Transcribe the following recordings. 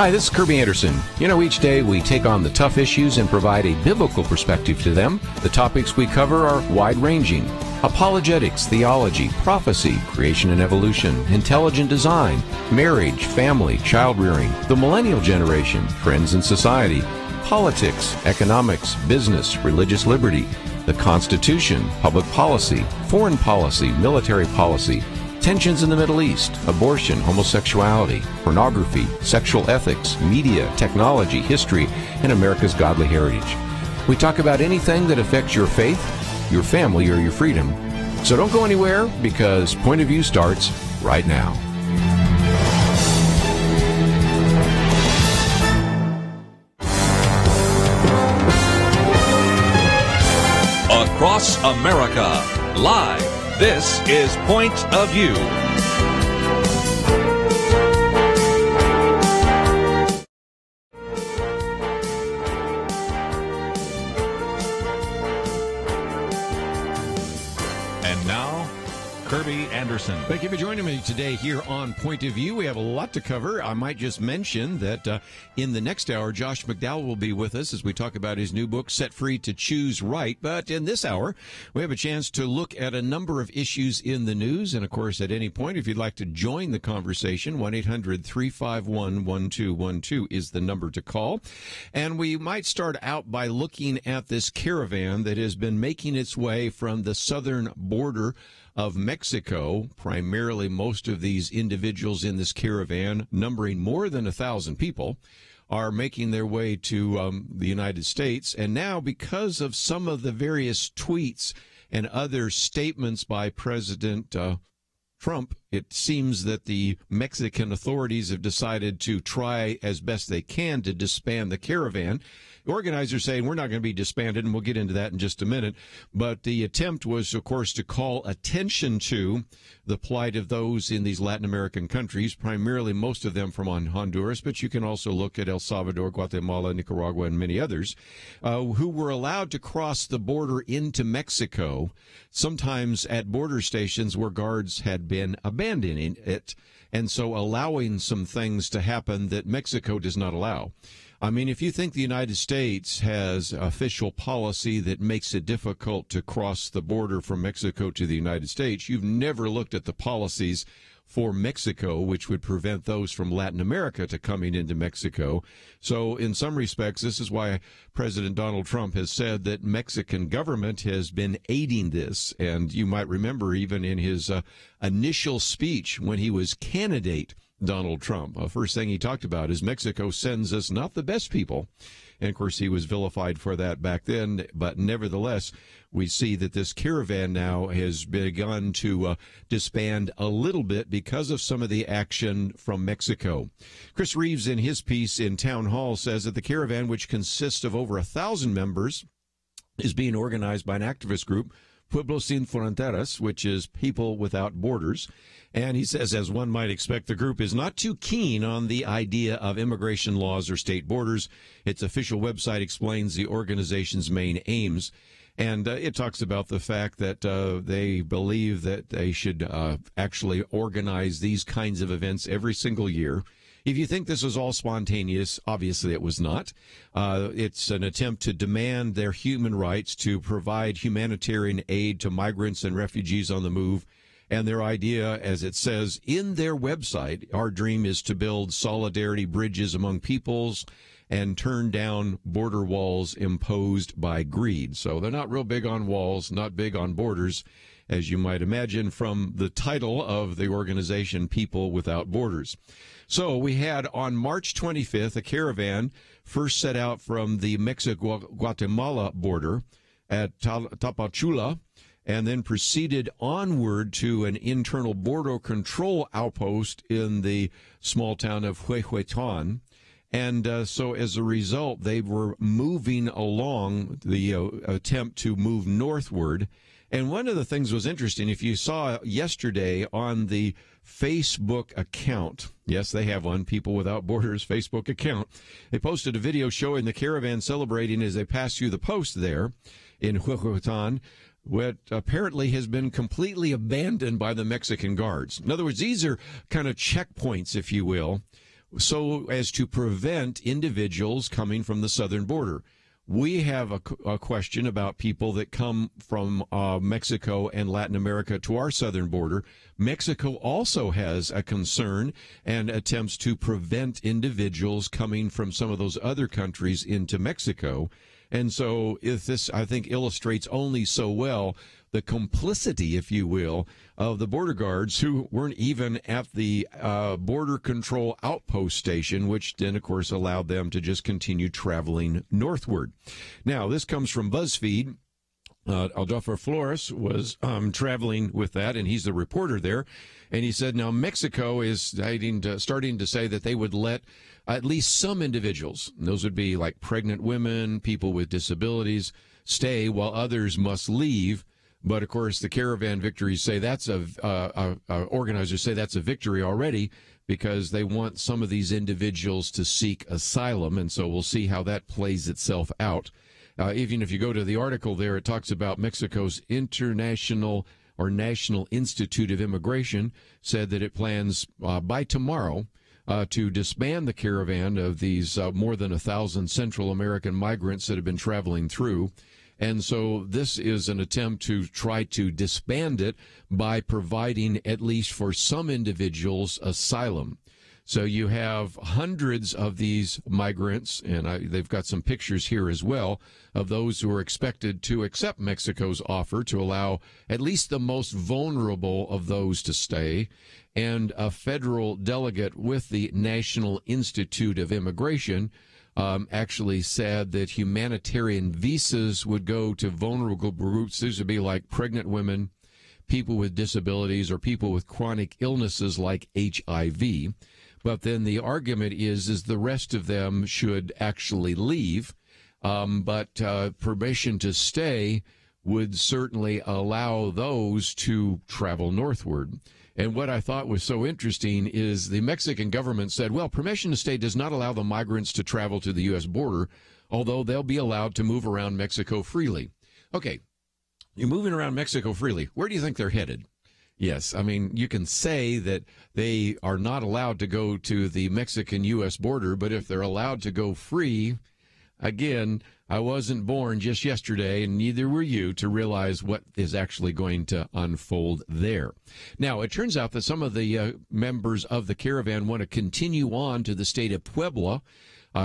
Hi, this is Kerby Anderson. You know, each day we take on the tough issues and provide a biblical perspective to them. The topics we cover are wide-ranging: apologetics, theology, prophecy, creation and evolution, intelligent design, marriage, family, child-rearing, the millennial generation, trends in society, politics, economics, business, religious liberty, the Constitution, public policy, foreign policy, military policy, tensions in the Middle East, abortion, homosexuality, pornography, sexual ethics, media, technology, history, and America's godly heritage. We talk about anything that affects your faith, your family, or your freedom. So don't go anywhere, because Point of View starts right now. Across America, live. This is Point of View. And now, Kerby Anderson. Thank you for joining me today here on Point of View. We have a lot to cover. I might just mention that in the next hour, Josh McDowell will be with us as we talk about his new book, Set Free to Choose Right. But in this hour, we have a chance to look at a number of issues in the news. And, of course, at any point, if you'd like to join the conversation, 1-800-351-1212 is the number to call. And we might start out by looking at this caravan that has been making its way from the southern border of Mexico. Primarily, most of these individuals in this caravan, numbering more than 1,000 people, are making their way to the United States. And now, because of some of the various tweets and other statements by President Trump, it seems that the Mexican authorities have decided to try as best they can to disband the caravan. The organizers saying we're not going to be disbanded, and we'll get into that in just a minute. But the attempt was, of course, to call attention to the plight of those in these Latin American countries, primarily most of them from Honduras, but you can also look at El Salvador, Guatemala, Nicaragua, and many others, who were allowed to cross the border into Mexico, sometimes at border stations where guards had been abandoning it, and so allowing some things to happen that Mexico does not allow. I mean, if you think the United States has official policy that makes it difficult to cross the border from Mexico to the United States, you've never looked at the policies for Mexico, which would prevent those from Latin America to coming into Mexico. So in some respects, this is why President Donald Trump has said that Mexican government has been aiding this. And you might remember even in his initial speech when he was candidate Donald Trump, the first thing he talked about is Mexico sends us not the best people. And, of course, he was vilified for that back then. But nevertheless, we see that this caravan now has begun to disband a little bit because of some of the action from Mexico. Chris Reeves, in his piece in Town Hall, says that the caravan, which consists of over 1,000 members, is being organized by an activist group, Pueblos Sin Fronteras, which is People Without Borders. And he says, as one might expect, the group is not too keen on the idea of immigration laws or state borders. Its official website explains the organization's main aims. And it talks about the fact that they believe that they should actually organize these kinds of events every single year. If you think this was all spontaneous, obviously it was not. It's an attempt to demand their human rights, to provide humanitarian aid to migrants and refugees on the move. And their idea, as it says in their website, our dream is to build solidarity bridges among peoples and turn down border walls imposed by greed. So they're not real big on walls, not big on borders, as you might imagine from the title of the organization, People Without Borders. So we had on March 25th, a caravan first set out from the Mexico-Guatemala border at Tapachula, and then proceeded onward to an internal border control outpost in the small town of Huehuetan. And so as a result, they were moving along the attempt to move northward. And one of the things was interesting, if you saw yesterday on the Facebook account, yes, they have one, People Without Borders Facebook account, they posted a video showing the caravan celebrating as they passed through the post there in Huehuetan, what apparently has been completely abandoned by the Mexican guards. In other words, these are kind of checkpoints, if you will, so as to prevent individuals coming from the southern border. We have a question about people that come from Mexico and Latin America to our southern border. Mexico also has a concern and attempts to prevent individuals coming from some of those other countries into Mexico. And so if this, I think, illustrates only so well the complicity, if you will, of the border guards who weren't even at the border control outpost station, which then, of course, allowed them to just continue traveling northward. Now, this comes from BuzzFeed. Adolfo Flores was traveling with that, and he's the reporter there. And he said, now, Mexico is starting to say that they would let at least some individuals, and those would be like pregnant women, people with disabilities, stay while others must leave. But, of course, the caravan victories say that's organizers say that's a victory already because they want some of these individuals to seek asylum. And so we'll see how that plays itself out. Even if you go to the article there, it talks about Mexico's International or National Institute of Immigration said that it plans by tomorrow to disband the caravan of these more than 1,000 Central American migrants that have been traveling through. And so this is an attempt to try to disband it by providing, at least for some individuals, asylum. So you have hundreds of these migrants, and they've got some pictures here as well, of those who are expected to accept Mexico's offer to allow at least the most vulnerable of those to stay. And a federal delegate with the National Institute of Immigration actually said that humanitarian visas would go to vulnerable groups. These would be like pregnant women, people with disabilities, or people with chronic illnesses like HIV. But then the argument is the rest of them should actually leave. But permission to stay would certainly allow those to travel northward. And what I thought was so interesting is the Mexican government said, well, permission to stay does not allow the migrants to travel to the U.S. border, although they'll be allowed to move around Mexico freely. Okay, you're moving around Mexico freely. Where do you think they're headed? Yes, I mean, you can say that they are not allowed to go to the Mexican-U.S. border, but if they're allowed to go free, again, I wasn't born just yesterday, and neither were you, to realize what is actually going to unfold there. Now, it turns out that some of the members of the caravan want to continue on to the state of Puebla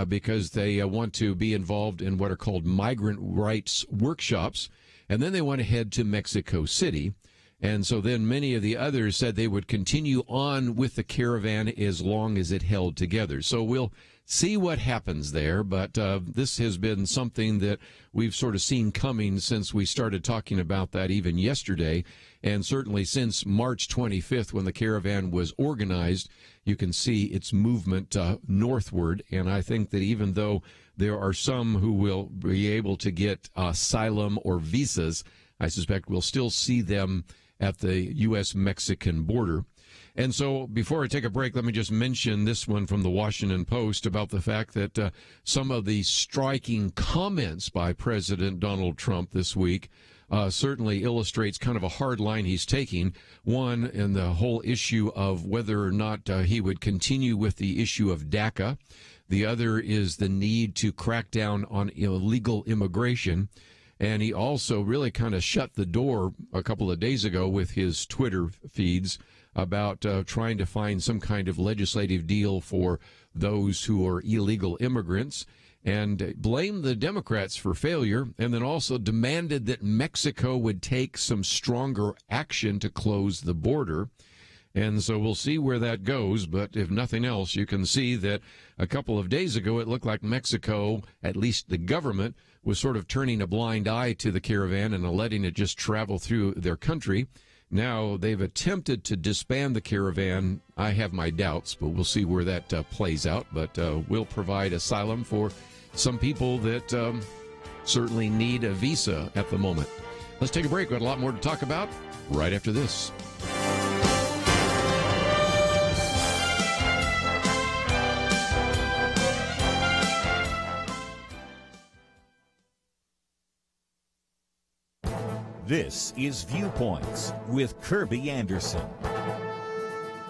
because they want to be involved in what are called migrant rights workshops, and then they want to head to Mexico City. And so then many of the others said they would continue on with the caravan as long as it held together. So we'll see what happens there, but this has been something that we've sort of seen coming since we started talking about that even yesterday, and certainly since March 25th when the caravan was organized, you can see its movement northward. And I think that even though there are some who will be able to get asylum or visas, I suspect we'll still see them at the U.S.-Mexican border. And so before I take a break, let me just mention this one from the Washington Post about the fact that some of the striking comments by President Donald Trump this week certainly illustrates kind of a hard line he's taking. One, in the whole issue of whether or not he would continue with the issue of DACA. The other is the need to crack down on illegal immigration. And he also really kind of shut the door a couple of days ago with his Twitter feeds about trying to find some kind of legislative deal for those who are illegal immigrants, and blamed the Democrats for failure, and then also demanded that Mexico would take some stronger action to close the border. And so we'll see where that goes, but if nothing else, you can see that a couple of days ago it looked like Mexico, at least the government, was sort of turning a blind eye to the caravan and letting it just travel through their country. Now they've attempted to disband the caravan. I have my doubts, but we'll see where that plays out. But we'll provide asylum for some people that certainly need a visa at the moment. Let's take a break. We've got a lot more to talk about right after this. This is Viewpoints with Kerby Anderson.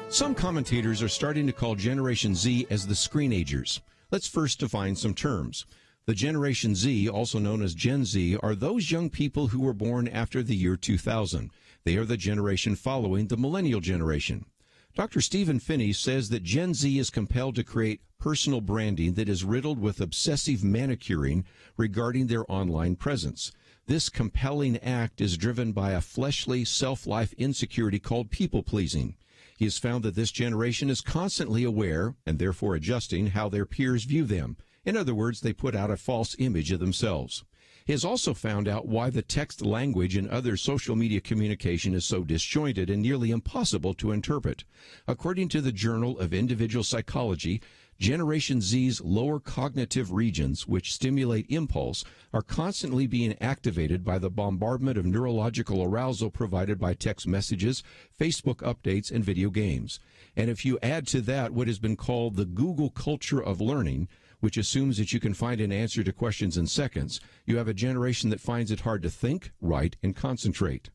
Some commentators are starting to call Generation Z as the screenagers. Let's first define some terms. The Generation Z, also known as Gen Z, are those young people who were born after the year 2000. They are the generation following the millennial generation. Dr. Stephen Finney says that Gen Z is compelled to create personal branding that is riddled with obsessive manicuring regarding their online presence. This compelling act is driven by a fleshly, self-life insecurity called people-pleasing. He has found that this generation is constantly aware, and therefore adjusting, how their peers view them. In other words, they put out a false image of themselves. He has also found out why the text language and other social media communication is so disjointed and nearly impossible to interpret. According to the Journal of Individual Psychology, Generation Z's lower cognitive regions, which stimulate impulse, are constantly being activated by the bombardment of neurological arousal provided by text messages, Facebook updates, and video games. And if you add to that what has been called the Google culture of learning, which assumes that you can find an answer to questions in seconds, you have a generation that finds it hard to think, write, and concentrate.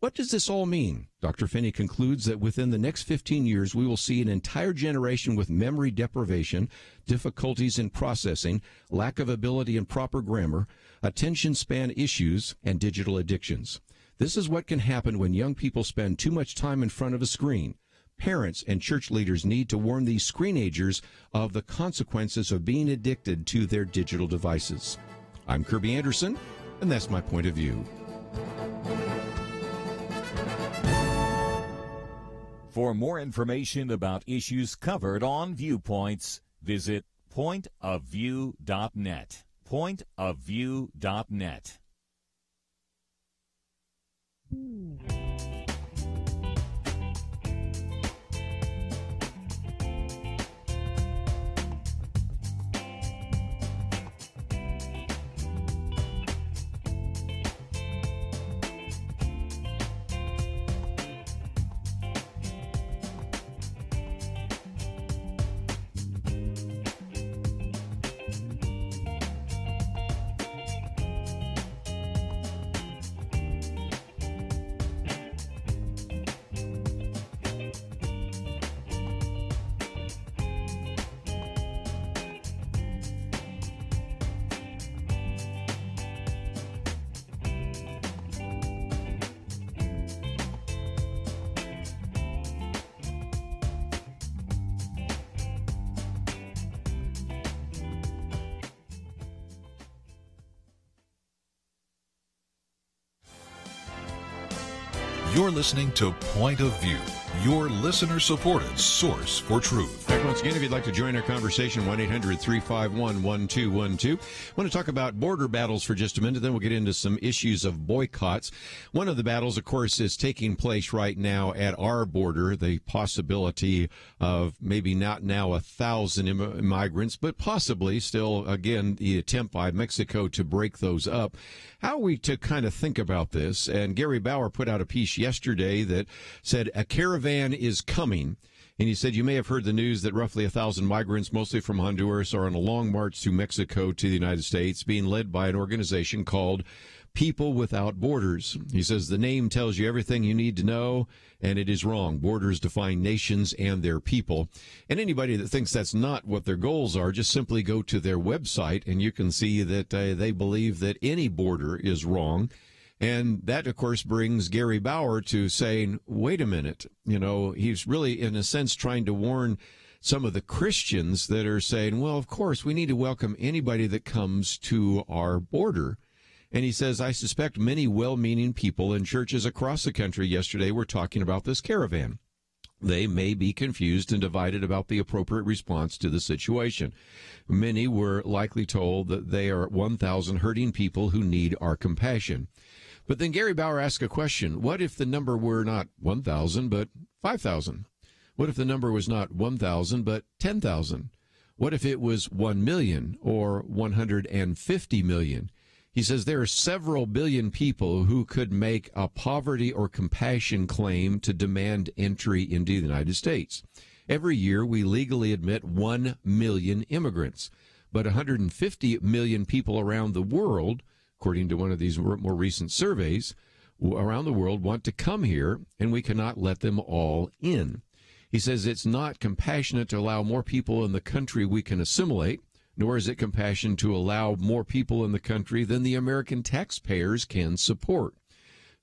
What does this all mean? Dr. Finney concludes that within the next 15 years, we will see an entire generation with memory deprivation, difficulties in processing, lack of ability in proper grammar, attention span issues, and digital addictions. This is what can happen when young people spend too much time in front of a screen. Parents and church leaders need to warn these screenagers of the consequences of being addicted to their digital devices. I'm Kerby Anderson, and that's my point of view. For more information about issues covered on Viewpoints, visit pointofview.net. Pointofview.net. You're listening to Point of View, your listener-supported source for truth. Back once again, if you'd like to join our conversation, 1-800-351-1212. I want to talk about border battles for just a minute, then we'll get into some issues of boycotts. One of the battles, of course, is taking place right now at our border, the possibility of maybe not now 1,000 migrants, but possibly still, again, the attempt by Mexico to break those up. How are we to kind of think about this? And Gary Bauer put out a piece yesterday that said a caravan is coming. And he said, you may have heard the news that roughly 1,000 migrants, mostly from Honduras, are on a long march through Mexico to the United States, being led by an organization called People Without Borders. He says the name tells you everything you need to know, and it is wrong. Borders define nations and their people. And anybody that thinks that's not what their goals are, just simply go to their website, and you can see that they believe that any border is wrong. And that, of course, brings Gary Bauer to saying, wait a minute, he's really, in a sense, trying to warn some of the Christians that are saying, well, of course, we need to welcome anybody that comes to our border. And he says, I suspect many well-meaning people in churches across the country yesterday were talking about this caravan. They may be confused and divided about the appropriate response to the situation. Many were likely told that they are 1,000 hurting people who need our compassion. But then Gary Bauer asked a question. What if the number were not 1,000, but 5,000? What if the number was not 1,000, but 10,000? What if it was 1 million or 150 million? He says there are several billion people who could make a poverty or compassion claim to demand entry into the United States. Every year, we legally admit 1 million immigrants, but 150 million people around the world, according to one of these more recent surveys, around the world want to come here, and we cannot let them all in. He says it's not compassionate to allow more people in the country we can assimilate, nor is it compassion to allow more people in the country than the American taxpayers can support.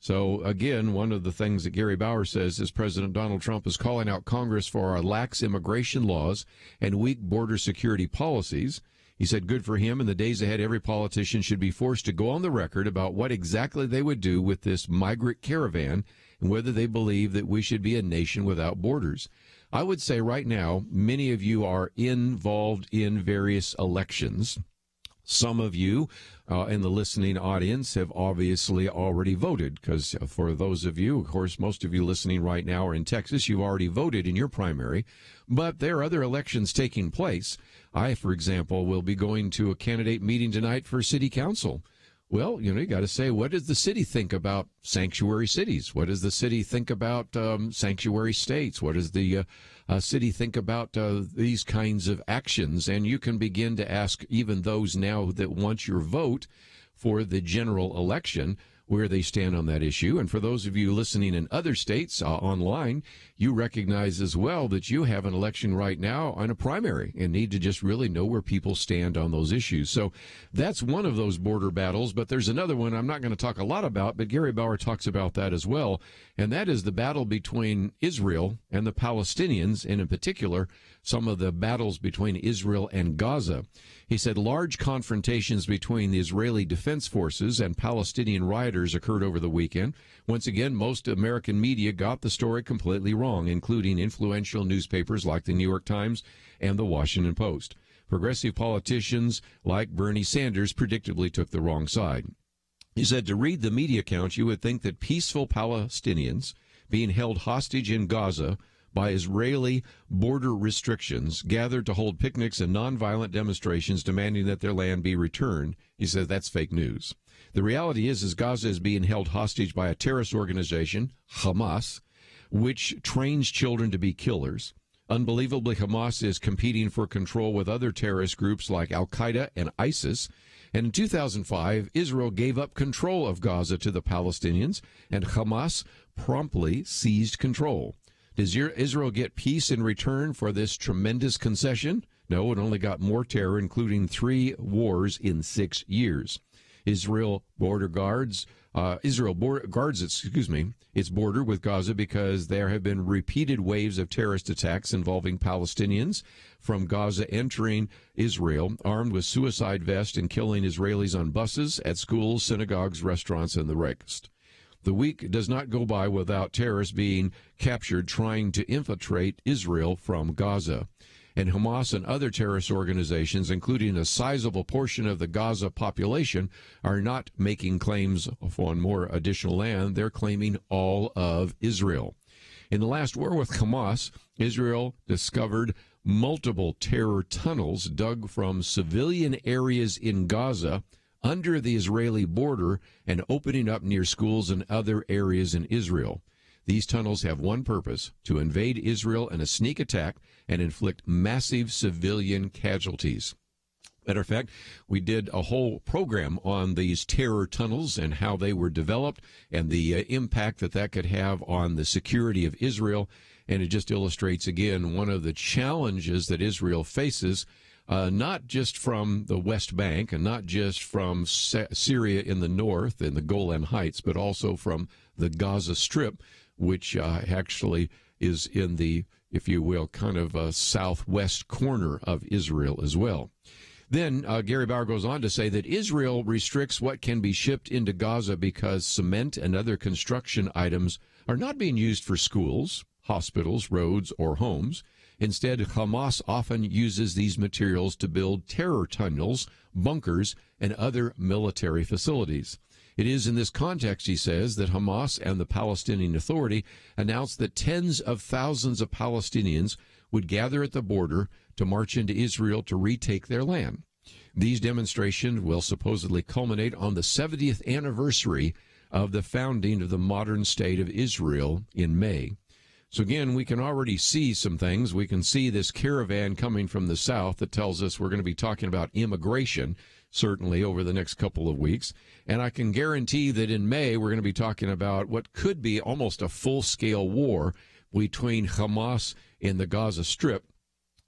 So, again, one of the things that Gary Bauer says is President Donald Trump is calling out Congress for our lax immigration laws and weak border security policies. He said, good for him. In the days ahead, every politician should be forced to go on the record about what exactly they would do with this migrant caravan and whether they believe that we should be a nation without borders. I would say right now, many of you are involved in various elections. Some of you in the listening audience have obviously already voted, because for those of you, of course, most of you listening right now are in Texas, you've already voted in your primary, but there are other elections taking place. I, for example, will be going to a candidate meeting tonight for city council. Well, you got to say, what does the city think about sanctuary cities? What does the city think about sanctuary states? What does the city think about these kinds of actions? And you can begin to ask even those now that want your vote for the general election where they stand on that issue. And for those of you listening in other states online, you recognize as well that you have an election right now on a primary and need to just really know where people stand on those issues. So that's one of those border battles, but there's another one I'm not going to talk a lot about, but Gary Bauer talks about that as well, and that is the battle between Israel and the Palestinians, and in particular, some of the battles between Israel and Gaza. He said large confrontations between the Israeli Defense Forces and Palestinian rioters occurred over the weekend. Once again, most American media got the story completely wrong, including influential newspapers like the New York Times and the Washington Post. Progressive politicians like Bernie Sanders predictably took the wrong side. He said to read the media accounts, you would think that peaceful Palestinians being held hostage in Gaza by Israeli border restrictions gathered to hold picnics and nonviolent demonstrations demanding that their land be returned. He says that's fake news. The reality is Gaza is being held hostage by a terrorist organization, Hamas, which trains children to be killers. Unbelievably, Hamas is competing for control with other terrorist groups like Al-Qaeda and ISIS. And in 2005, Israel gave up control of Gaza to the Palestinians, and Hamas promptly seized control. Does Israel get peace in return for this tremendous concession? No, it only got more terror, including 3 wars in 6 years. Israel guards its border with Gaza because there have been repeated waves of terrorist attacks involving Palestinians from Gaza entering Israel, armed with suicide vests and killing Israelis on buses, at schools, synagogues, restaurants, and the rest. The week does not go by without terrorists being captured trying to infiltrate Israel from Gaza. And Hamas and other terrorist organizations, including a sizable portion of the Gaza population, are not making claims on more additional land. They're claiming all of Israel. In the last war with Hamas, Israel discovered multiple terror tunnels dug from civilian areas in Gaza under the Israeli border and opening up near schools and other areas in Israel. These tunnels have one purpose: to invade Israel in a sneak attack and inflict massive civilian casualties. Matter of fact, we did a whole program on these terror tunnels and how they were developed and the impact that could have on the security of Israel. And it just illustrates, again, one of the challenges that Israel faces, not just from the West Bank and not just from Syria in the north and the Golan Heights, but also from the Gaza Strip, which actually is in the, if you will, kind of southwest corner of Israel as well. Then Gary Bauer goes on to say that Israel restricts what can be shipped into Gaza because cement and other construction items are not being used for schools, hospitals, roads, or homes. Instead, Hamas often uses these materials to build terror tunnels, bunkers, and other military facilities. It is in this context, he says, that Hamas and the Palestinian Authority announced that tens of thousands of Palestinians would gather at the border to march into Israel to retake their land. These demonstrations will supposedly culminate on the 70th anniversary of the founding of the modern state of Israel in May. So again, we can already see some things. We can see this caravan coming from the south that tells us we're going to be talking about immigration, certainly over the next couple of weeks. And I can guarantee that in May, we're going to be talking about what could be almost a full-scale war between Hamas in the Gaza Strip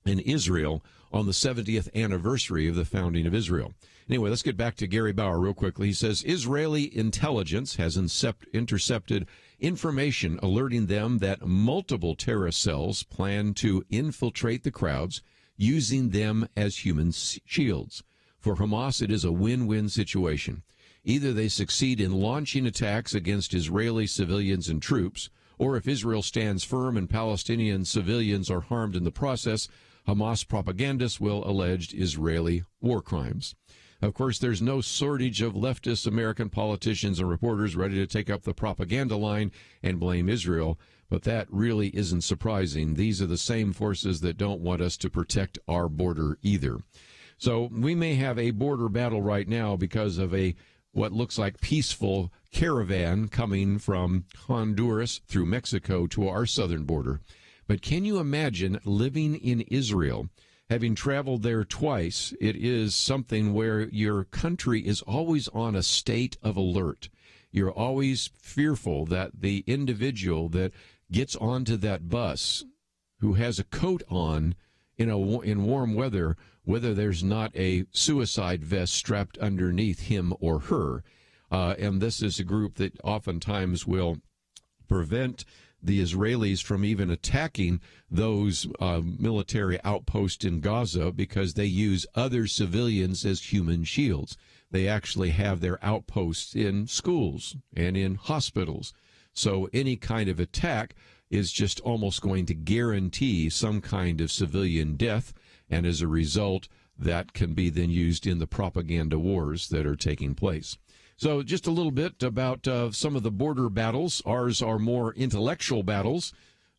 in Israel on the 70th anniversary of the founding of Israel. Anyway, let's get back to Gary Bauer real quickly. He says Israeli intelligence has intercepted information alerting them that multiple terrorist cells plan to infiltrate the crowds, using them as human shields. For Hamas, it is a win-win situation. Either they succeed in launching attacks against Israeli civilians and troops, or if Israel stands firm and Palestinian civilians are harmed in the process, Hamas propagandists will allege Israeli war crimes. Of course, there's no shortage of leftist American politicians and reporters ready to take up the propaganda line and blame Israel, but that really isn't surprising. These are the same forces that don't want us to protect our border either. So we may have a border battle right now because of what looks like peaceful caravan coming from Honduras through Mexico to our southern border. But can you imagine living in Israel, having traveled there twice? It is something where your country is always on a state of alert. You're always fearful that the individual that gets onto that bus who has a coat on in warm weather, whether there's not a suicide vest strapped underneath him or her. And this is a group that oftentimes will prevent the Israelis from even attacking those military outposts in Gaza because they use other civilians as human shields. They actually have their outposts in schools and in hospitals. So any kind of attack is just almost going to guarantee some kind of civilian death, and as a result, that can be then used in the propaganda wars that are taking place. So just a little bit about some of the border battles. Ours are more intellectual battles.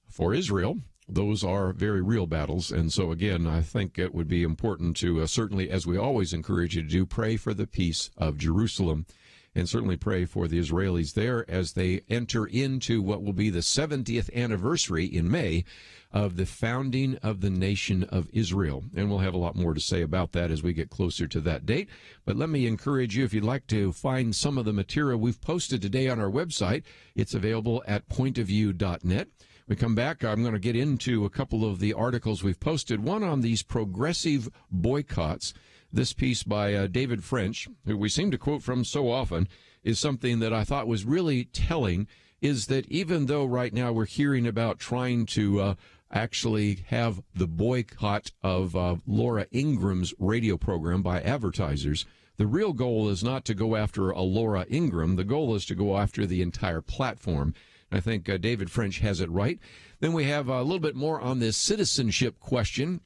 For Israel, those are very real battles. And so, again, I think it would be important to certainly, as we always encourage you to do, pray for the peace of Jerusalem, and certainly pray for the Israelis there as they enter into what will be the 70th anniversary in May of the founding of the nation of Israel. And we'll have a lot more to say about that as we get closer to that date. But let me encourage you, if you'd like to find some of the material we've posted today on our website, it's available at pointofview.net. We come back, I'm going to get into a couple of the articles we've posted, one on these progressive boycotts. This piece by David French, who we seem to quote from so often, is something that I thought was really telling, is that even though right now we're hearing about trying to actually have the boycott of Laura Ingram's radio program by advertisers, the real goal is not to go after a Laura Ingram. The goal is to go after the entire platform. I think David French has it right. Then we have a little bit more on this citizenship question,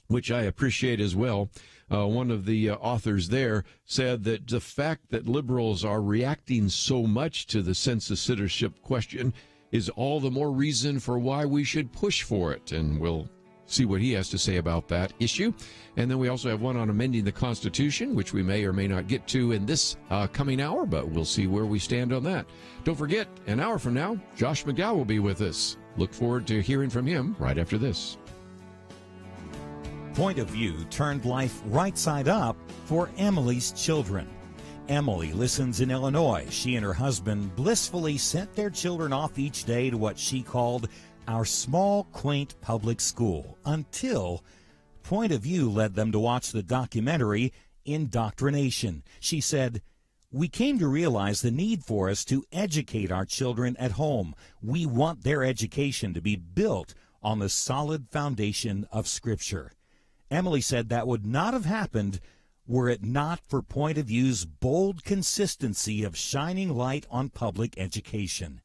which I appreciate as well. One of the authors there said that the fact that liberals are reacting so much to the census citizenship question is all the more reason for why we should push for it. And we'll see what he has to say about that issue. And then we also have one on amending the Constitution, which we may or may not get to in this coming hour, but we'll see where we stand on that. Don't forget, an hour from now, Josh McDowell will be with us. Look forward to hearing from him right after this. Point of View turned life right side up for Emily's children. Emily listens in Illinois. She and her husband blissfully sent their children off each day to what she called our small, quaint public school until Point of View led them to watch the documentary Indoctrination. She said, "We came to realize the need for us to educate our children at home. We want their education to be built on the solid foundation of Scripture." Emily said that would not have happened were it not for Point of View's bold consistency of shining light on public education.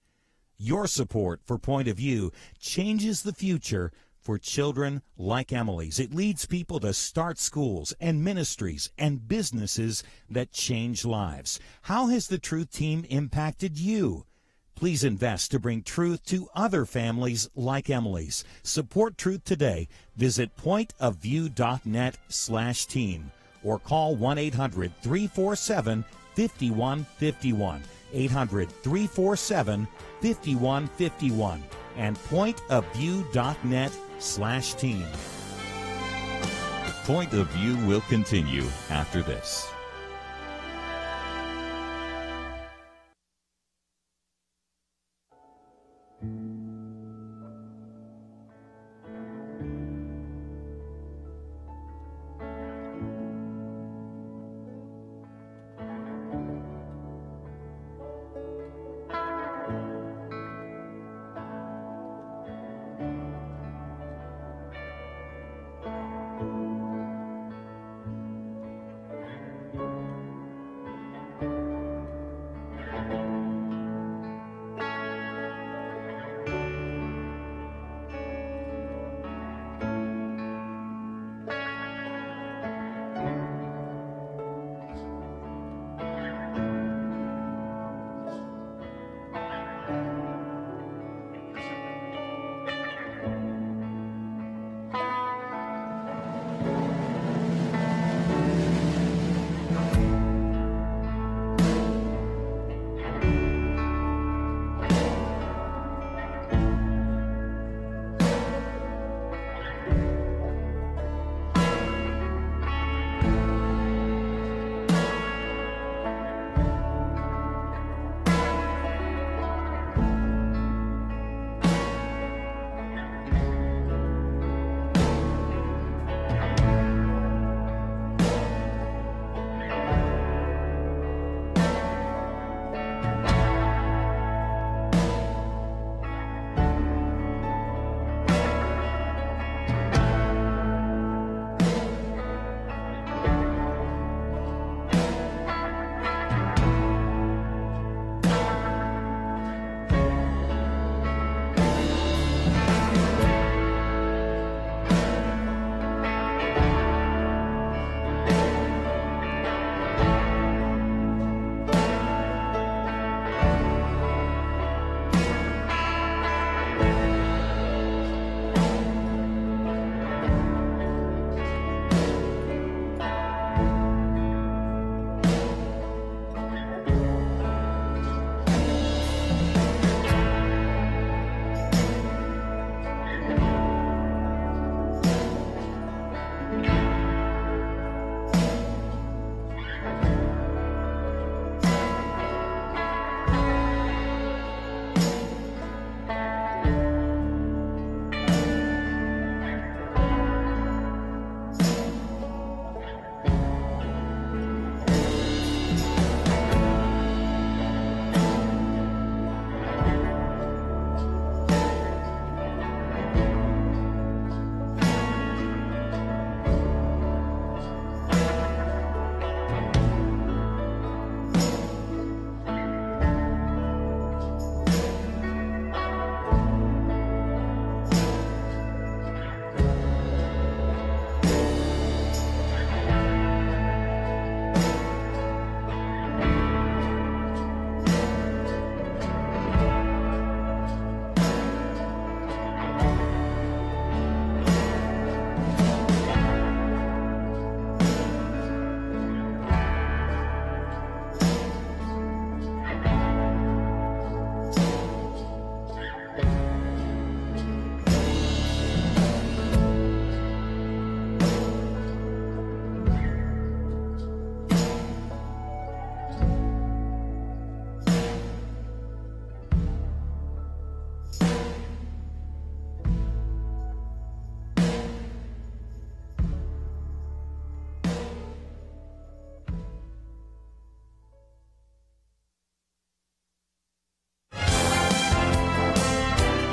Your support for Point of View changes the future for children like Emily's. It leads people to start schools and ministries and businesses that change lives. How has the Truth Team impacted you? Please invest to bring truth to other families like Emily's. Support Truth today. Visit pointofview.net/team or call 1-800-347-5151. 800-347-5151 and pointofview.net/team. Point of View will continue after this.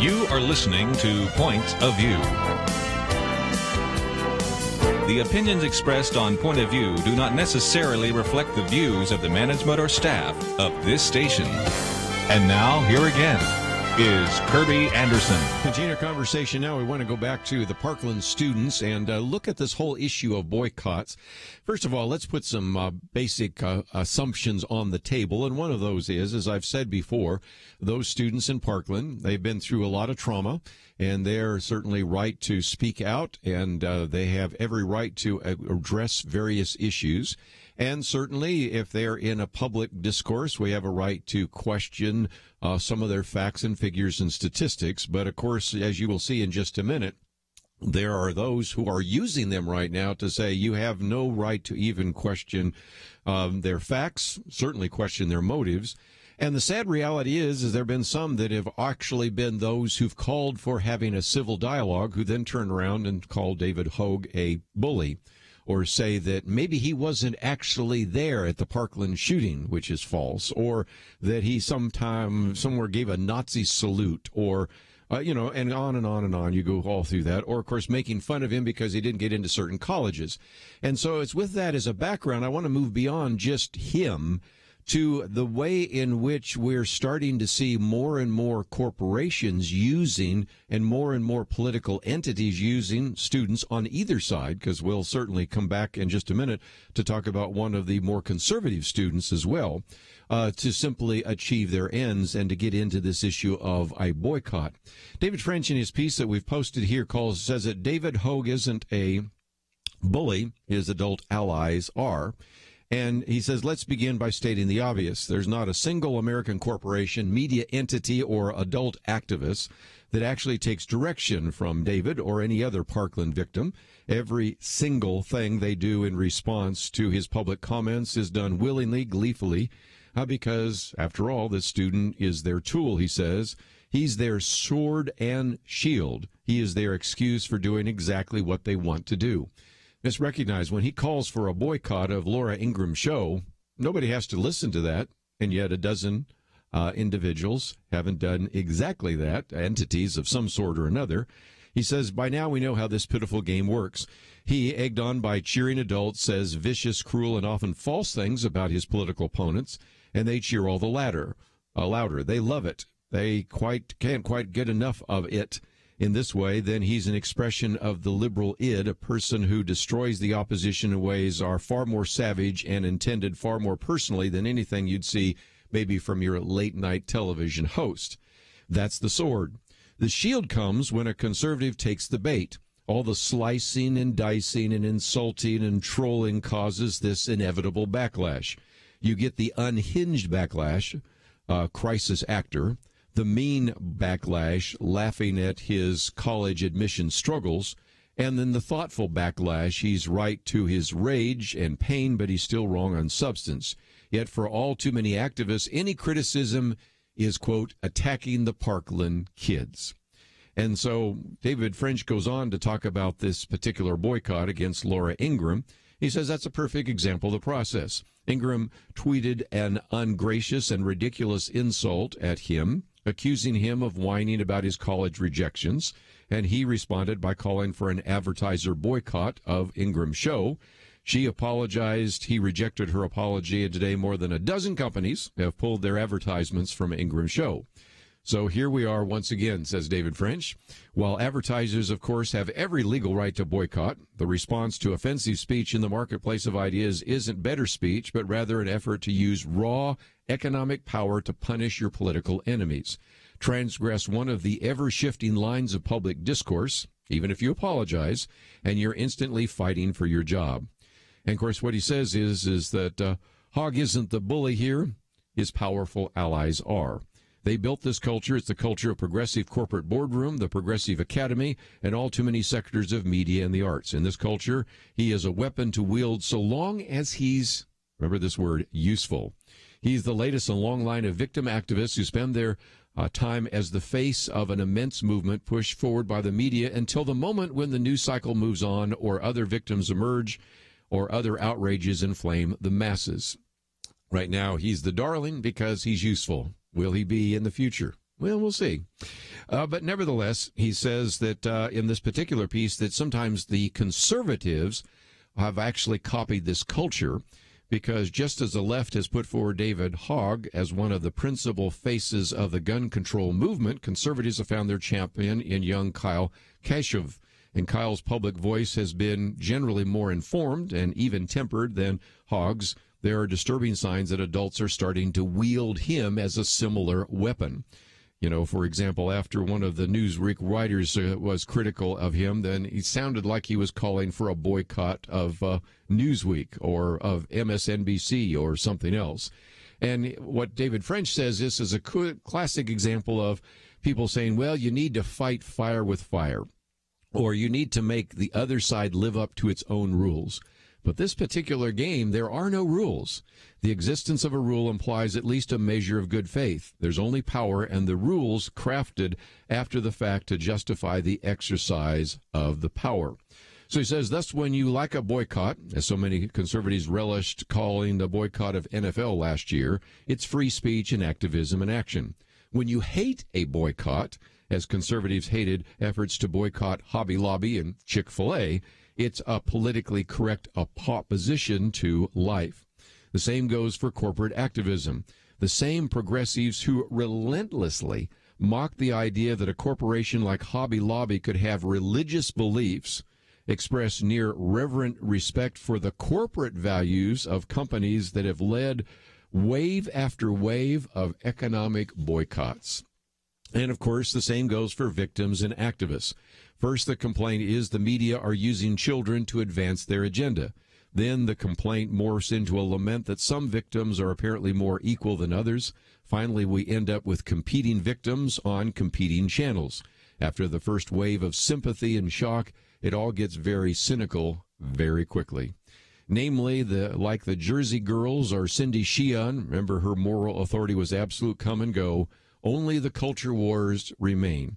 You are listening to Point of View. The opinions expressed on Point of View do not necessarily reflect the views of the management or staff of this station. And now, here again is Kerby Anderson. Continue our conversation now. We want to go back to the Parkland students and look at this whole issue of boycotts. First of all, let's put some basic assumptions on the table. And one of those is, as I've said before, those students in Parkland, they've been through a lot of trauma, and they're certainly right to speak out, and they have every right to address various issues. And certainly, if they're in a public discourse, we have a right to question some of their facts and figures and statistics. But, of course, as you will see in just a minute, there are those who are using them right now to say you have no right to even question their facts, certainly question their motives. And the sad reality is there have been some that have actually been those who've called for having a civil dialogue who then turn around and call David Hogue a bully, or say that maybe he wasn't actually there at the Parkland shooting, which is false, or that he somewhere gave a Nazi salute, or, and on and on and on. You go all through that. Or, of course, making fun of him because he didn't get into certain colleges. And so it's with that as a background, I want to move beyond just him to the way in which we're starting to see more and more corporations using and more political entities using students on either side, because we'll certainly come back in just a minute to talk about one of the more conservative students as well, to simply achieve their ends and to get into this issue of a boycott. David French, in his piece that we've posted here, says that David Hogue isn't a bully, his adult allies are. And he says, let's begin by stating the obvious. There's not a single American corporation, media entity, or adult activist that actually takes direction from David or any other Parkland victim. Every single thing they do in response to his public comments is done willingly, gleefully, because, after all, this student is their tool, he says. He's their sword and shield. He is their excuse for doing exactly what they want to do. Let's recognize when he calls for a boycott of Laura Ingram's show, nobody has to listen to that, and yet a dozen individuals haven't done exactly that, entities of some sort or another. He says, by now we know how this pitiful game works. He, egged on by cheering adults, says vicious, cruel, and often false things about his political opponents, and they cheer all the louder. They love it. They can't quite get enough of it. In this way, then he's an expression of the liberal id, a person who destroys the opposition in ways are far more savage and intended far more personally than anything you'd see maybe from your late-night television host. That's the sword. The shield comes when a conservative takes the bait. All the slicing and dicing and insulting and trolling causes this inevitable backlash. You get the unhinged backlash, crisis actor, the mean backlash, laughing at his college admission struggles, and then the thoughtful backlash, he's right to his rage and pain, but he's still wrong on substance. Yet for all too many activists, any criticism is, quote, attacking the Parkland kids. And so David French goes on to talk about this particular boycott against Laura Ingram. He says that's a perfect example of the process. Ingram tweeted an ungracious and ridiculous insult at him, accusing him of whining about his college rejections, and he responded by calling for an advertiser boycott of Ingram's show. She apologized. He rejected her apology, and today more than a dozen companies have pulled their advertisements from Ingram's show. So here we are once again, says David French. While advertisers, of course, have every legal right to boycott, the response to offensive speech in the marketplace of ideas isn't better speech, but rather an effort to use raw economic power to punish your political enemies. Transgress one of the ever-shifting lines of public discourse, even if you apologize, and you're instantly fighting for your job. And, of course, what he says is that Hogg isn't the bully here. His powerful allies are. They built this culture. It's the culture of progressive corporate boardroom, the progressive academy, and all too many sectors of media and the arts. In this culture, he is a weapon to wield so long as he's, remember this word, useful. He's the latest in a long line of victim activists who spend their time as the face of an immense movement pushed forward by the media until the moment when the news cycle moves on or other victims emerge or other outrages inflame the masses. Right now, he's the darling because he's useful. Will he be in the future? Well, we'll see. But nevertheless, he says that in this particular piece that sometimes the conservatives have actually copied this culture, because just as the left has put forward David Hogg as one of the principal faces of the gun control movement, conservatives have found their champion in young Kyle Kashuv. And Kyle's public voice has been generally more informed and even-tempered than Hogg's. There are disturbing signs that adults are starting to wield him as a similar weapon. You know, for example, after one of the Newsweek writers was critical of him, then he sounded like he was calling for a boycott of Newsweek or of MSNBC or something else. And what David French says, this is a classic example of people saying, well, you need to fight fire with fire, or you need to make the other side live up to its own rules. But this particular game, there are no rules. The existence of a rule implies at least a measure of good faith. There's only power and the rules crafted after the fact to justify the exercise of the power. So he says, thus, when you like a boycott, as so many conservatives relished calling the boycott of NFL last year, it's free speech and activism in action. When you hate a boycott, as conservatives hated efforts to boycott Hobby Lobby and Chick-fil-A, it's a politically correct opposition to life. The same goes for corporate activism. The same progressives who relentlessly mock the idea that a corporation like Hobby Lobby could have religious beliefs express near reverent respect for the corporate values of companies that have led wave after wave of economic boycotts. And, of course, the same goes for victims and activists. First, the complaint is the media are using children to advance their agenda. Then the complaint morphs into a lament that some victims are apparently more equal than others. Finally, we end up with competing victims on competing channels. After the first wave of sympathy and shock, it all gets very cynical very quickly. Namely, like the Jersey Girls or Cindy Sheehan, remember her moral authority was absolute come and go, only the culture wars remain.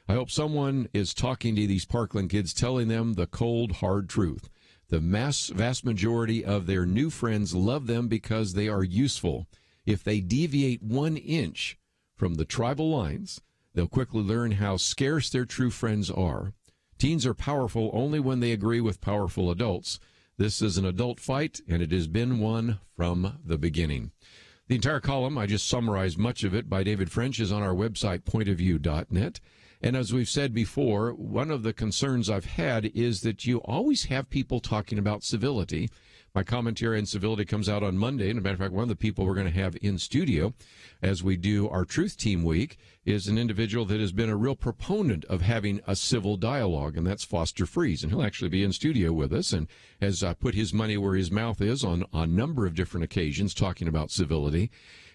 I hope someone is talking to these Parkland kids, telling them the cold, hard truth. The vast majority of their new friends love them because they are useful. If they deviate 1 inch from the tribal lines, they'll quickly learn how scarce their true friends are. Teens are powerful only when they agree with powerful adults. This is an adult fight, and it has been one from the beginning. The entire column, I just summarized much of it by David French, is on our website, pointofview.net. And as we've said before, one of the concerns I've had is that you always have people talking about civility. My commentary on civility comes out on Monday. And as a matter of fact, one of the people we're going to have in studio as we do our Truth Team Week is an individual that has been a real proponent of having a civil dialogue, and that's Foster Freeze. And he'll actually be in studio with us and has put his money where his mouth is on a number of different occasions talking about civility.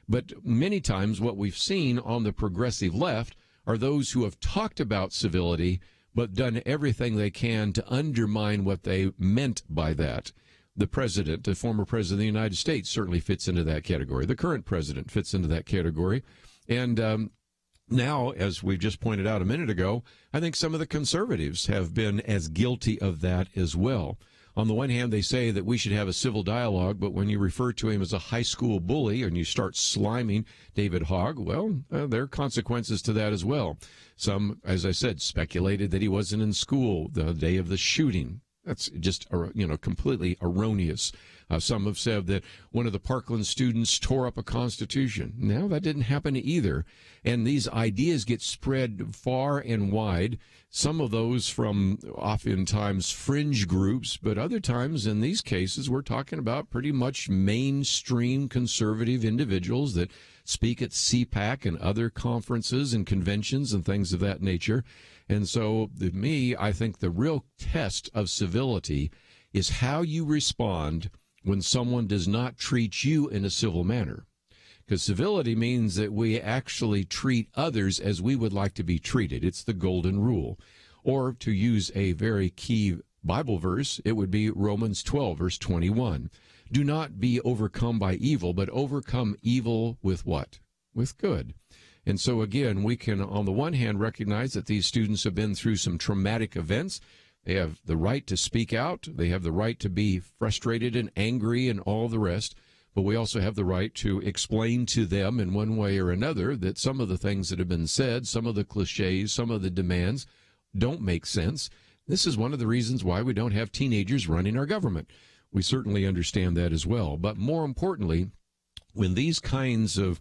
But many times what we've seen on the progressive left are those who have talked about civility but done everything they can to undermine what they meant by that. The president, the former president of the United States, certainly fits into that category. The current president fits into that category. And now, as we just pointed out a minute ago, I think some of the conservatives have been as guilty of that as well. On the one hand, they say that we should have a civil dialogue, but when you refer to him as a high school bully and you start sliming David Hogg, well, there are consequences to that as well. Some, as I said, speculated that he wasn't in school the day of the shooting. That's just, completely erroneous. Some have said that one of the Parkland students tore up a constitution. No, that didn't happen either. And these ideas get spread far and wide, some of those from oftentimes fringe groups, but other times in these cases we're talking about pretty much mainstream conservative individuals that speak at CPAC and other conferences and conventions and things of that nature. And so, to me, I think the real test of civility is how you respond when someone does not treat you in a civil manner. Because civility means that we actually treat others as we would like to be treated. It's the golden rule. Or, to use a very key Bible verse, it would be Romans 12, verse 21. Do not be overcome by evil, but overcome evil with what? With good. And so, again, we can, on the one hand, recognize that these students have been through some traumatic events. They have the right to speak out. They have the right to be frustrated and angry and all the rest. but we also have the right to explain to them in one way or another that some of the things that have been said, some of the cliches, some of the demands don't make sense. This is one of the reasons why we don't have teenagers running our government. We certainly understand that as well. But more importantly, when these kinds of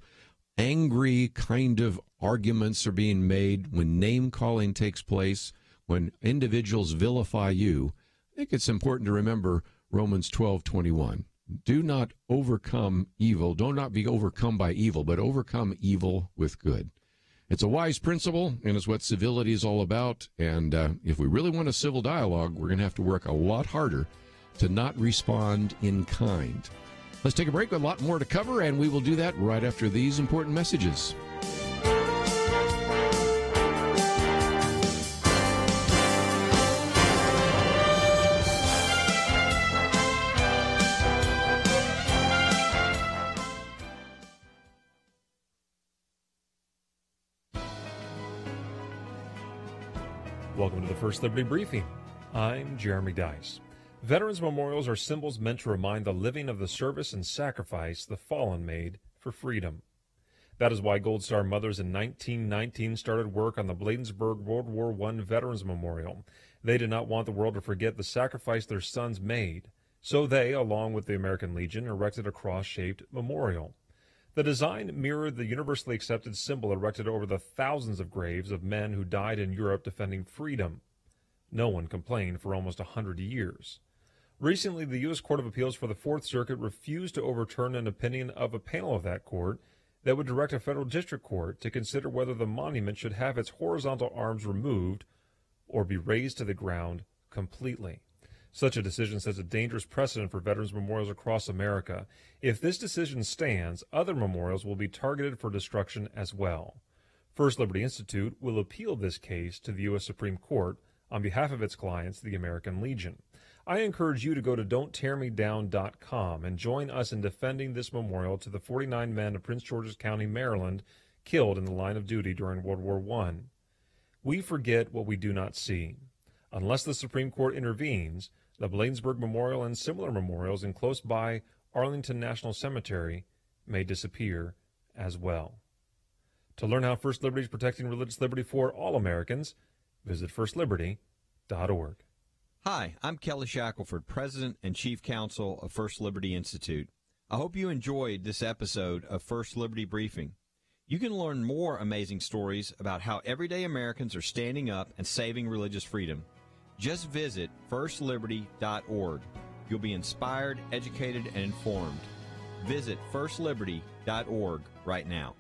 angry kind of arguments are being made, when name-calling takes place, when individuals vilify you, I think it's important to remember Romans 12:21. Do not overcome evil. Do not be overcome by evil, but overcome evil with good. It's a wise principle, and it's what civility is all about. And if we really want a civil dialogue, we're going to have to work a lot harder to not respond in kind. Let's take a break. A lot more to cover, and we will do that right after these important messages. Welcome to the First Liberty Briefing. I'm Jeremy Dice. Veterans memorials are symbols meant to remind the living of the service and sacrifice the fallen made for freedom. That is why Gold Star Mothers in 1919 started work on the Bladensburg World War I Veterans Memorial. They did not want the world to forget the sacrifice their sons made, so they, along with the American Legion, erected a cross-shaped memorial. The design mirrored the universally accepted symbol erected over the thousands of graves of men who died in Europe defending freedom. No one complained for almost 100 years. Recently, the U.S. Court of Appeals for the Fourth Circuit refused to overturn an opinion of a panel of that court that would direct a federal district court to consider whether the monument should have its horizontal arms removed or be razed to the ground completely. Such a decision sets a dangerous precedent for veterans memorials across America. If this decision stands, other memorials will be targeted for destruction as well. First Liberty Institute will appeal this case to the U.S. Supreme Court on behalf of its clients, the American Legion. I encourage you to go to don'ttearmedown.com and join us in defending this memorial to the 49 men of Prince George's County, Maryland, killed in the line of duty during World War I. We forget what we do not see. Unless the Supreme Court intervenes, the Bladensburg Memorial and similar memorials in close by Arlington National Cemetery may disappear as well. To learn how First Liberty is protecting religious liberty for all Americans, visit firstliberty.org. Hi, I'm Kelly Shackelford, President and Chief Counsel of First Liberty Institute. I hope you enjoyed this episode of First Liberty Briefing. You can learn more amazing stories about how everyday Americans are standing up and saving religious freedom. Just visit firstliberty.org. You'll be inspired, educated, and informed. Visit firstliberty.org right now.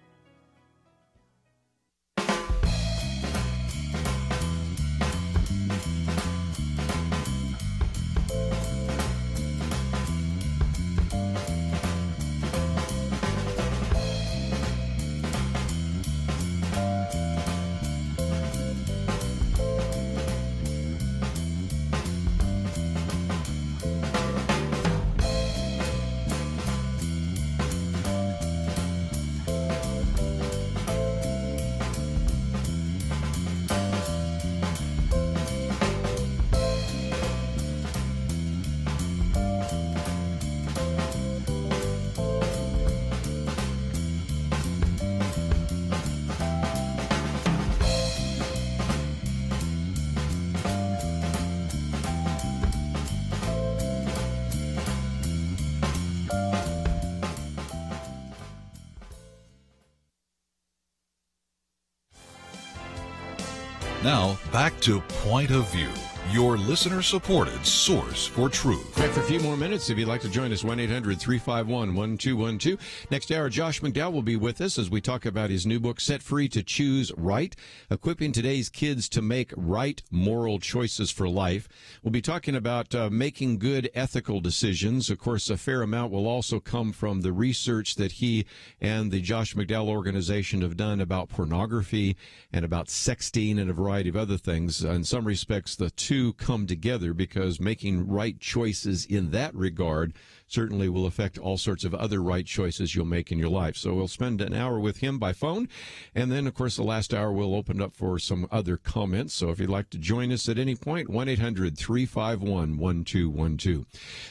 Now, back to Point of View, your listener-supported source for truth. Back for a few more minutes. If you'd like to join us, 1-800-351-1212. Next hour, Josh McDowell will be with us as we talk about his new book, Set Free to Choose Right, Equipping Today's Kids to Make Right Moral Choices for Life. We'll be talking about making good ethical decisions. Of course, a fair amount will also come from the research that he and the Josh McDowell organization have done about pornography and about sexting and a variety of other things. In some respects, the two two come together, because making right choices in that regard certainly will affect all sorts of other right choices you'll make in your life. So we'll spend an hour with him by phone, and then, of course, the last hour we'll open up for some other comments. So if you'd like to join us at any point, 1-800-351-1212.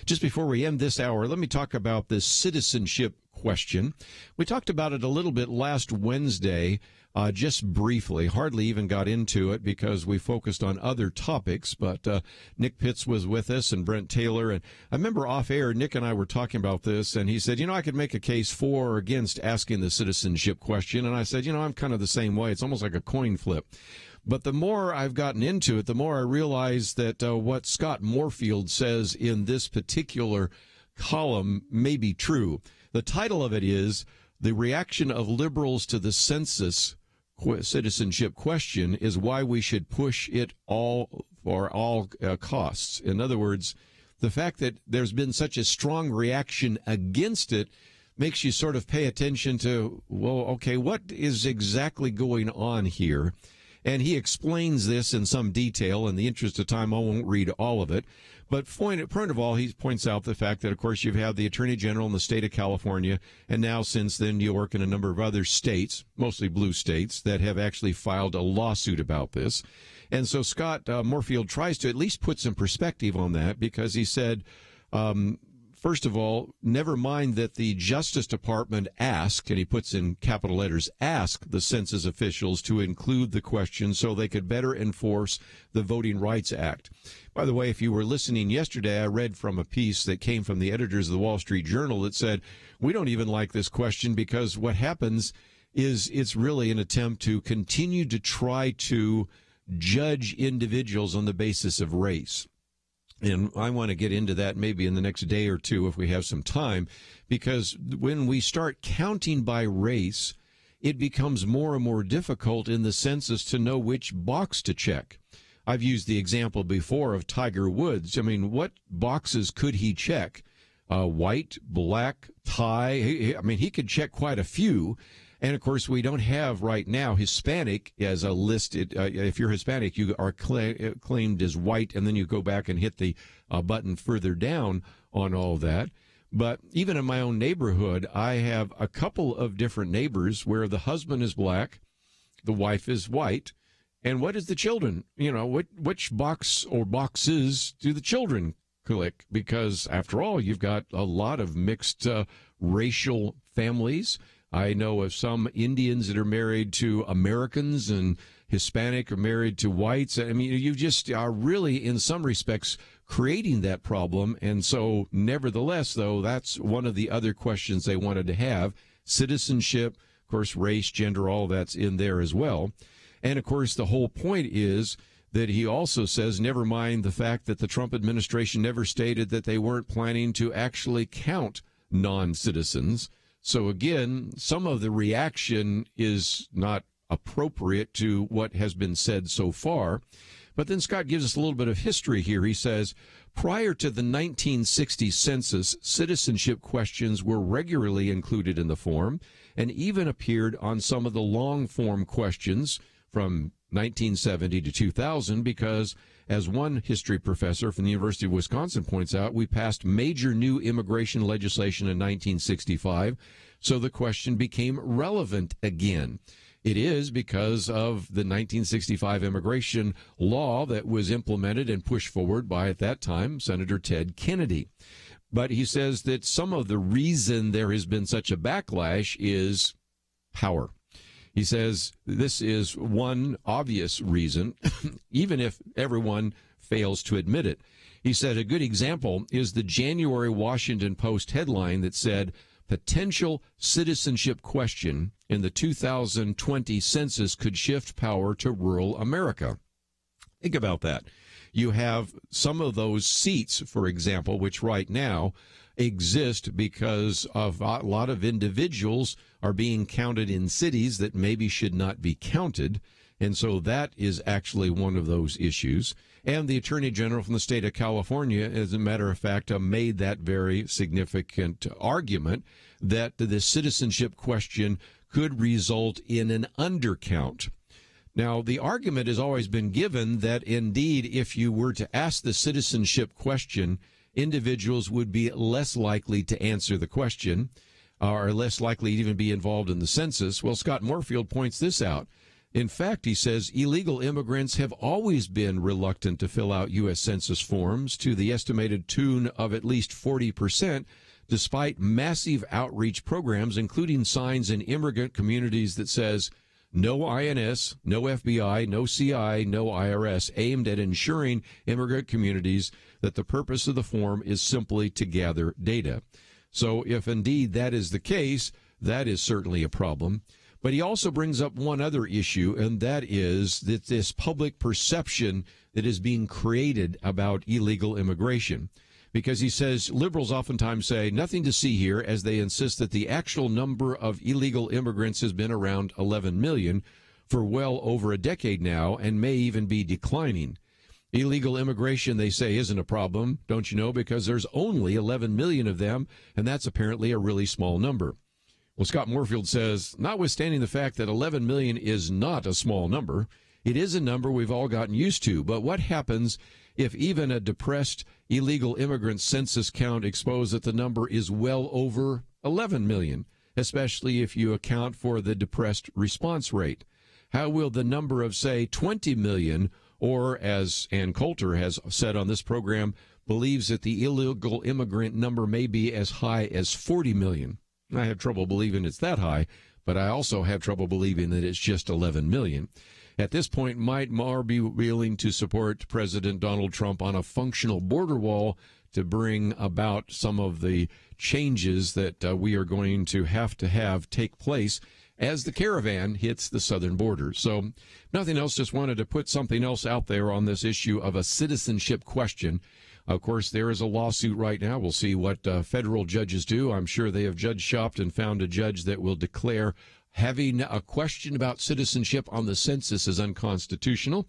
Just before we end this hour, let me talk about this citizenship question. We talked about it a little bit last Wednesday, just briefly, hardly even got into it because we focused on other topics, but Nick Pitts was with us and Brent Taylor, and I remember off air, Nick and I were talking about this, and he said, I could make a case for or against asking the citizenship question, and I said, I'm kind of the same way. It's almost like a coin flip. But the more I've gotten into it, the more I realize that what Scott Moorfield says in this particular column may be true. The title of it is "The Reaction of Liberals to the Census Citizenship Question is Why We Should Push It All for All Costs." In other words, the fact that there's been such a strong reaction against it makes you sort of pay attention to, well, okay, what is exactly going on here? And he explains this in some detail. In the interest of time, I won't read all of it. But point of all, he points out the fact that, of course, you've had the Attorney General in the state of California, and now since then New York and a number of other states, mostly blue states, that have actually filed a lawsuit about this. And so Scott Moorfield tries to at least put some perspective on that, because he said, first of all, never mind that the Justice Department asked, and he puts in capital letters, asked the census officials to include the question so they could better enforce the Voting Rights Act. By the way, if you were listening yesterday, I read from a piece that came from the editors of the Wall Street Journal that said, we don't even like this question because what happens is it's really an attempt to continue to try to judge individuals on the basis of race. And I want to get into that maybe in the next day or two if we have some time, because when we start counting by race, it becomes more and more difficult in the census to know which box to check. I've used the example before of Tiger Woods. I mean, what boxes could he check? White, black, tie. I mean, he could check quite a few. And, of course, we don't have right now Hispanic as a listed. If you're Hispanic, you are claimed as white, and then you go back and hit the button further down on all of that. But even in my own neighborhood, I have a couple of different neighbors where the husband is black, the wife is white. And what is the children? Which box or boxes do the children click? Because, after all, you've got a lot of mixed racial families. I know of some Indians that are married to Americans, and Hispanic are married to whites. I mean, you just are really, in some respects, creating that problem. And so, nevertheless, though, that's one of the other questions they wanted to have. Citizenship, of course, race, gender, all that's in there as well. And, of course, the whole point is that he also says, never mind the fact that the Trump administration never stated that they weren't planning to actually count non-citizens. So, again, some of the reaction is not appropriate to what has been said so far. But then Scott gives us a little bit of history here. He says, prior to the 1960 census, citizenship questions were regularly included in the form and even appeared on some of the long-form questions from 1970 to 2000 because, as one history professor from the University of Wisconsin points out, we passed major new immigration legislation in 1965, so the question became relevant again. It is because of the 1965 immigration law that was implemented and pushed forward by, at that time, Senator Ted Kennedy. But he says that some of the reason there has been such a backlash is power. He says this is one obvious reason, even if everyone fails to admit it. He said a good example is the January Washington Post headline that said, potential citizenship question in the 2020 census could shift power to rural America. Think about that. You have some of those seats, for example, which right now exist because of a lot of individuals are being counted in cities that maybe should not be counted. And so that is actually one of those issues. And the Attorney General from the state of California, as a matter of fact, made that very significant argument that the citizenship question could result in an undercount. Now, the argument has always been given that indeed, if you were to ask the citizenship question, individuals would be less likely to answer the question, or less likely to even be involved in the census. Well, Scott Moorfield points this out. In fact, he says illegal immigrants have always been reluctant to fill out U.S. Census forms to the estimated tune of at least 40%, despite massive outreach programs, including signs in immigrant communities that says, no INS, no FBI, no CI, no IRS, aimed at ensuring immigrant communities that the purpose of the form is simply to gather data. So if indeed that is the case, that is certainly a problem. But he also brings up one other issue, and that is that this public perception that is being created about illegal immigration. Because he says liberals oftentimes say nothing to see here, as they insist that the actual number of illegal immigrants has been around 11 million for well over a decade now and may even be declining. Illegal immigration, they say, isn't a problem, don't you know, because there's only 11 million of them, and that's apparently a really small number. Well, Scott Moorfield says, notwithstanding the fact that 11 million is not a small number, it is a number we've all gotten used to. But what happens if even a depressed illegal immigrant census count exposed that the number is well over 11 million, especially if you account for the depressed response rate? How will the number of, say, 20 million, or as Ann Coulter has said on this program, believes that the illegal immigrant number may be as high as 40 million? I have trouble believing it's that high, but I also have trouble believing that it's just 11 million. At this point, might Maher be willing to support President Donald Trump on a functional border wall to bring about some of the changes that we are going to have take place as the caravan hits the southern border? So nothing else, just wanted to put something else out there on this issue of a citizenship question. Of course, there is a lawsuit right now. We'll see what federal judges do. I'm sure they have judge shopped and found a judge that will declare having a question about citizenship on the census is unconstitutional.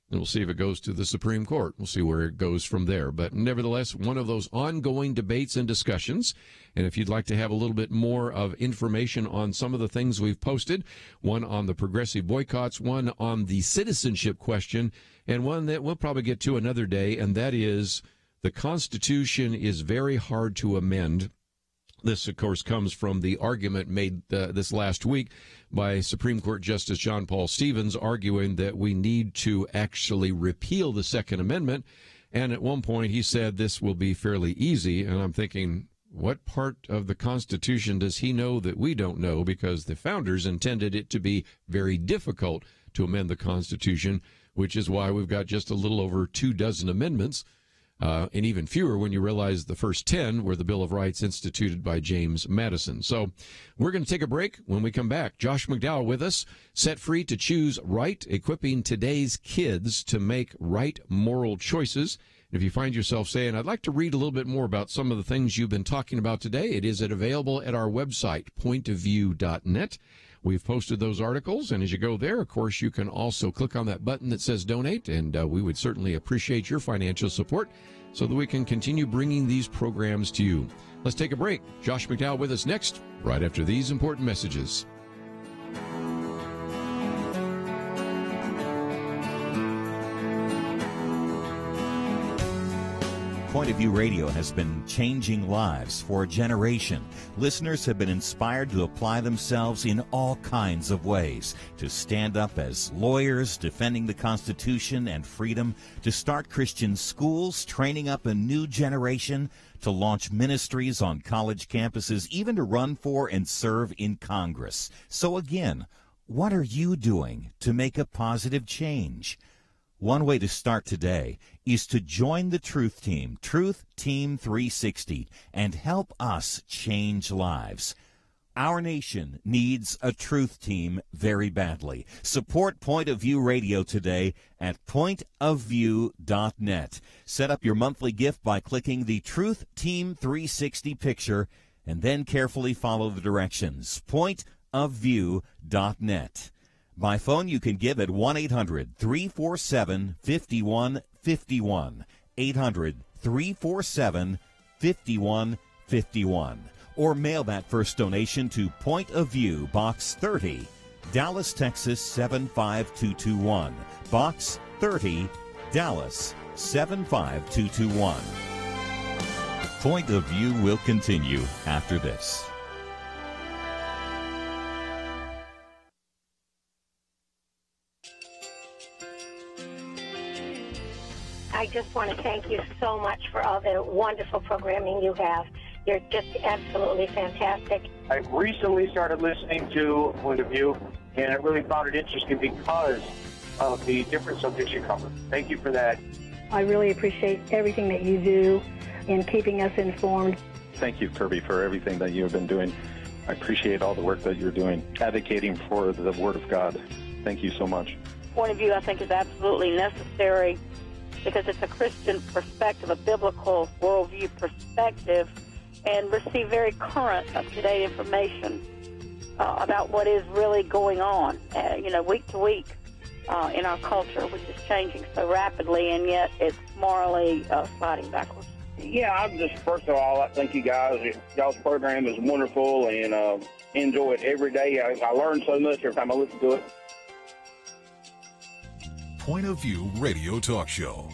And we'll see if it goes to the Supreme Court. We'll see where it goes from there. But nevertheless, one of those ongoing debates and discussions. And if you'd like to have a little bit more of information on some of the things we've posted, one on the progressive boycotts, one on the citizenship question, and one that we'll probably get to another day, and that is the Constitution is very hard to amend. This, of course, comes from the argument made this last week by Supreme Court Justice John Paul Stevens, arguing that we need to actually repeal the Second Amendment. And at one point he said this will be fairly easy. And I'm thinking, what part of the Constitution does he know that we don't know? Because the founders intended it to be very difficult to amend the Constitution, which is why we've got just a little over 24 amendments. And even fewer when you realize the first 10 were the Bill of Rights instituted by James Madison. So we're going to take a break. When we come back, Josh McDowell with us, set free to choose right, equipping today's kids to make right moral choices. If you find yourself saying, I'd like to read a little bit more about some of the things you've been talking about today, it is available at our website, pointofview.net. We've posted those articles, and as you go there, of course, you can also click on that button that says donate, and we would certainly appreciate your financial support so that we can continue bringing these programs to you. Let's take a break. Josh McDowell with us next, right after these important messages. Point of View Radio has been changing lives for a generation. Listeners have been inspired to apply themselves in all kinds of ways, to stand up as lawyers defending the Constitution and freedom, to start Christian schools, training up a new generation, to launch ministries on college campuses, even to run for and serve in Congress. So again, what are you doing to make a positive change? One way to start today is to join the Truth Team, Truth Team 360, and help us change lives. Our nation needs a Truth Team very badly. Support Point of View Radio today at pointofview.net. Set up your monthly gift by clicking the Truth Team 360 picture and then carefully follow the directions. pointofview.net. By phone, you can give at 1-800-347-5151, 800-347-5151, or mail that first donation to Point of View, Box 30, Dallas, Texas 75221. Box 30, Dallas 75221. Point of View will continue after this. I just want to thank you so much for all the wonderful programming you have. You're just absolutely fantastic. I recently started listening to Point of View, and I really found it interesting because of the different subjects you cover. Thank you for that. I really appreciate everything that you do in keeping us informed. Thank you, Kerby, for everything that you have been doing. I appreciate all the work that you're doing, advocating for the Word of God. Thank you so much. Point of View, I think, is absolutely necessary because it's a Christian perspective, a biblical worldview perspective, and receive very current, up-to-date information about what is really going on, week to week in our culture, which is changing so rapidly, and yet it's morally sliding backwards. Yeah, I'm just, first of all, I thank you guys. Y'all's program is wonderful, and enjoy it every day. I learn so much every time I listen to it. Point of View Radio Talk Show.